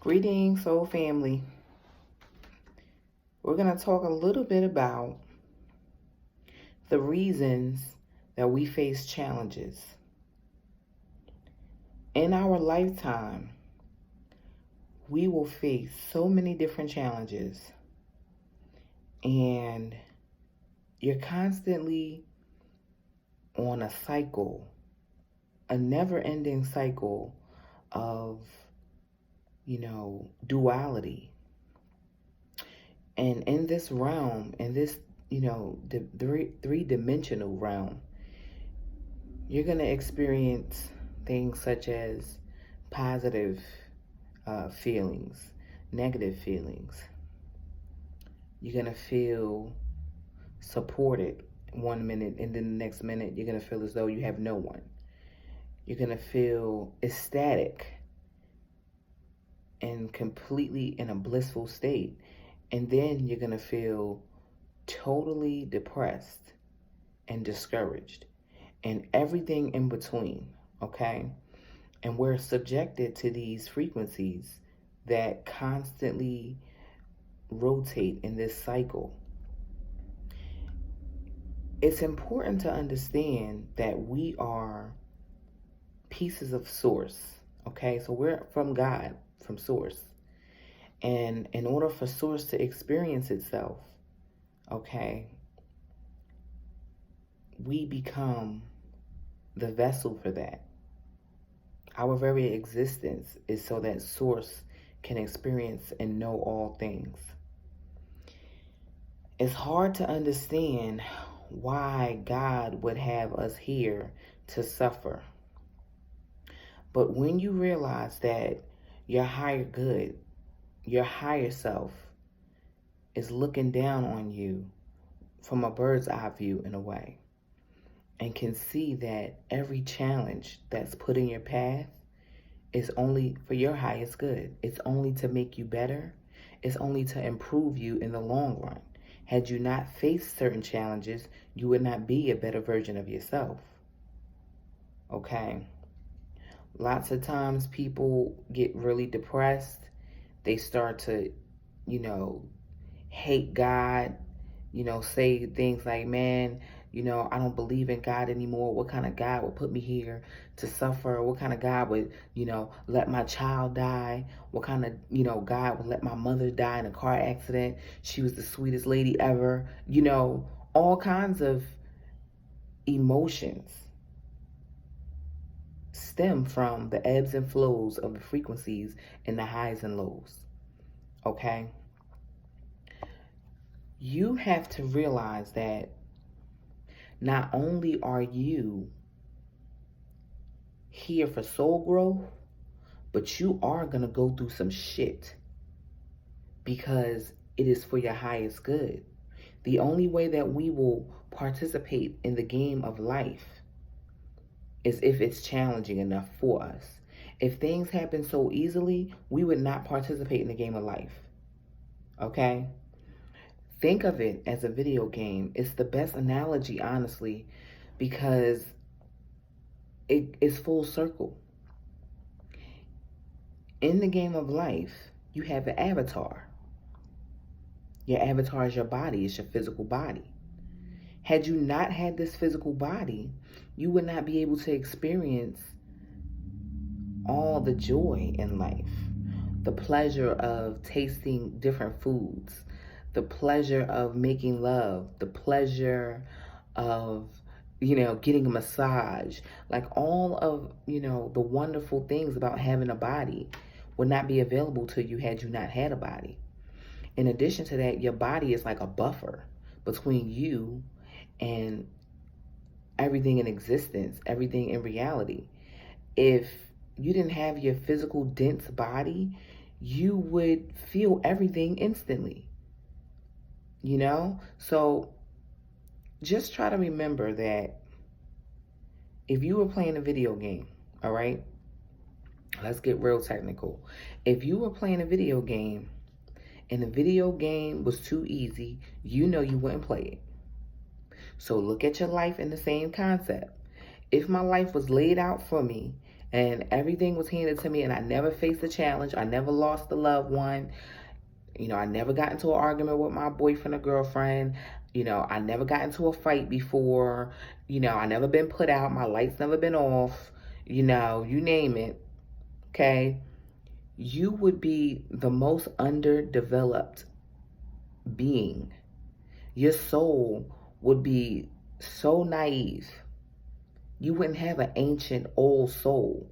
Greetings, soul family. We're going to talk a little bit about the reasons that we face challenges. In our lifetime, we will face so many different challenges, and you're constantly on a cycle, a never-ending cycle of, duality. And in this realm, in this, the three-dimensional realm, you're going to experience things such as positive feelings, negative feelings. You're going to feel supported one minute, and then the next minute, you're going to feel as though you have no one. You're going to feel ecstatic and completely in a blissful state. And then you're going to feel totally depressed and discouraged and everything in between, okay? And we're subjected to these frequencies that constantly rotate in this cycle. It's important to understand that we are pieces of source, okay? So we're from God, from source. And in order for source to experience itself, okay, we become the vessel for that. Our very existence is so that source can experience and know all things. It's hard to understand why God would have us here to suffer. But when you realize that your higher good, your higher self, is looking down on you from a bird's eye view in a way, and can see that every challenge that's put in your path is only for your highest good. It's only to make you better. It's only to improve you in the long run. Had you not faced certain challenges, you would not be a better version of yourself. Okay? Lots of times people get really depressed. They start to, hate God, say things like, man, I don't believe in God anymore. What kind of God would put me here to suffer? What kind of God would, let my child die? What kind of, God would let my mother die in a car accident? She was the sweetest lady ever. All kinds of emotions stem from the ebbs and flows of the frequencies and the highs and lows. Okay? You have to realize that not only are you here for soul growth, but you are going to go through some shit because it is for your highest good. The only way that we will participate in the game of life is if it's challenging enough for us. If things happen so easily, we would not participate in the game of life. Okay? Think of it as a video game. It's the best analogy, honestly, because it is full circle. In the game of life, you have an avatar. Your avatar is your body. It's your physical body. Had you not had this physical body, you would not be able to experience all the joy in life, the pleasure of tasting different foods, the pleasure of making love, the pleasure of, getting a massage, like all of, the wonderful things about having a body would not be available to you had you not had a body. In addition to that, your body is like a buffer between you and everything in existence, everything in reality. If you didn't have your physical dense body, you would feel everything instantly. So just try to remember that if you were playing a video game, all right, let's get real technical. If you were playing a video game and the video game was too easy, you wouldn't play it. So look at your life in the same concept. If my life was laid out for me And everything was handed to me, and I never faced a challenge. I never lost a loved one. I never got into an argument with my boyfriend or girlfriend. I never got into a fight before. I never been put out. My lights never been off. You name it. Okay. You would be the most underdeveloped being. Your soul would be so naive. You wouldn't have an ancient old soul.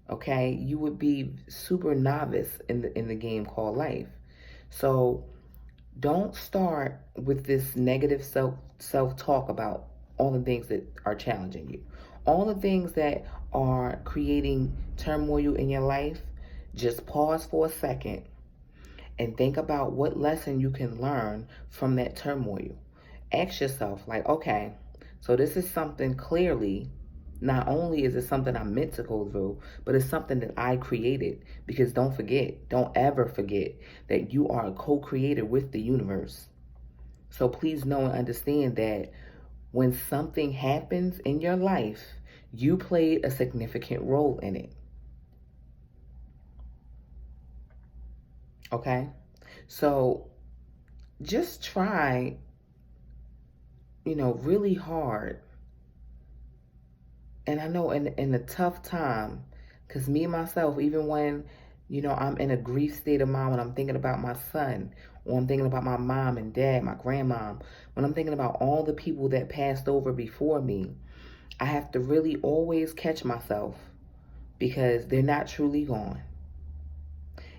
Okay. You would be super novice in the game called life. So don't start with this negative self-talk about all the things that are challenging you. All the things that are creating turmoil in your life, just pause for a second and think about what lesson you can learn from that turmoil. Ask yourself, like, okay, so this is something clearly, not only is it something I'm meant to go through, but it's something that I created. Because don't ever forget that you are a co-creator with the universe. So please know and understand that when something happens in your life, you played a significant role in it. Okay? So just try, really hard. And I know in a tough time, because me myself, even when, I'm in a grief state of mind, when I'm thinking about my son, or I'm thinking about my mom and dad, my grandmom, when I'm thinking about all the people that passed over before me, I have to really always catch myself because they're not truly gone.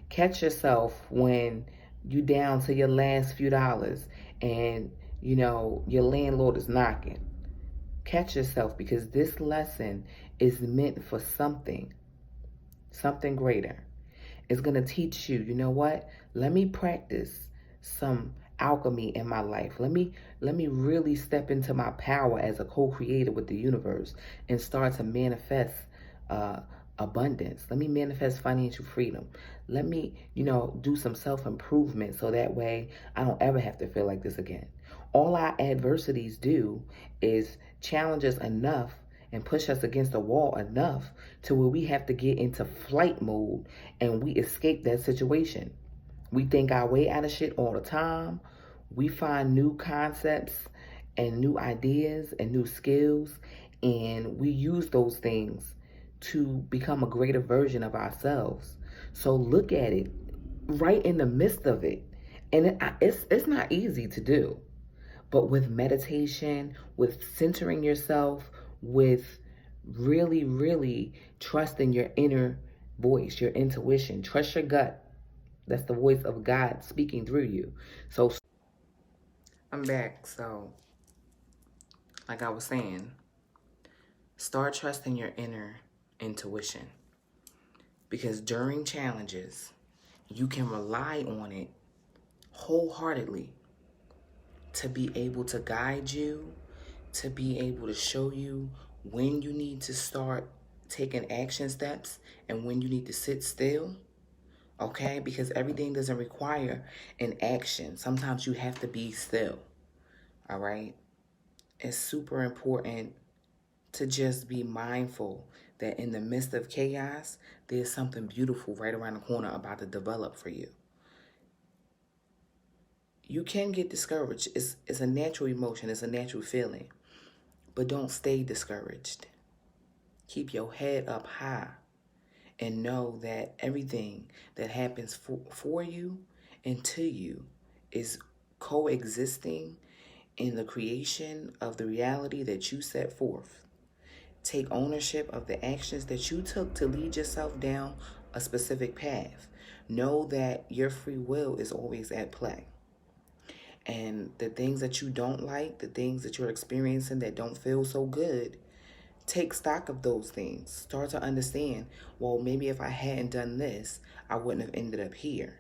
Catch yourself when you down to your last few dollars and, your landlord is knocking. Catch yourself, because this lesson is meant for something greater. It's going to teach you, you know what? Let me practice some alchemy in my life. Let me really step into my power as a co-creator with the universe and start to manifest uh, abundance. Let me manifest financial freedom. Let me, do some self-improvement so that way I don't ever have to feel like this again. All our adversities do is challenge us enough and push us against the wall enough to where we have to get into flight mode and we escape that situation. We think our way out of shit all the time. We find new concepts and new ideas and new skills, and we use those things to become a greater version of ourselves. So look at it right in the midst of it. And it's not easy to do. But with meditation, with centering yourself, with really, really trusting your inner voice, your intuition, trust your gut. That's the voice of God speaking through you. So I'm back. So, like I was saying, start trusting your inner intuition. Because during challenges, you can rely on it wholeheartedly to be able to guide you, to be able to show you when you need to start taking action steps and when you need to sit still. Okay? Because everything doesn't require an action. Sometimes you have to be still. All right? It's super important to just be mindful that in the midst of chaos, there's something beautiful right around the corner about to develop for you. You can get discouraged. It's a natural emotion. It's a natural feeling. But don't stay discouraged. Keep your head up high and know that everything that happens for you and to you is coexisting in the creation of the reality that you set forth. Take ownership of the actions that you took to lead yourself down a specific path. Know that your free will is always at play. And the things that you don't like, the things that you're experiencing that don't feel so good, take stock of those things. Start to understand, well, maybe if I hadn't done this, I wouldn't have ended up here.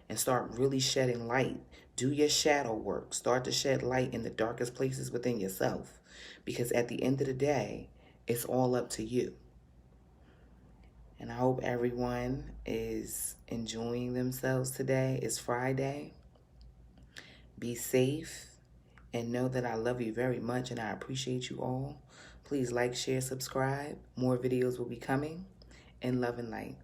And start really shedding light. Do your shadow work. Start to shed light in the darkest places within yourself. Because at the end of the day, it's all up to you. And I hope everyone is enjoying themselves today. It's Friday. Be safe and know that I love you very much and I appreciate you all. Please like, share, subscribe. More videos will be coming. in love and light.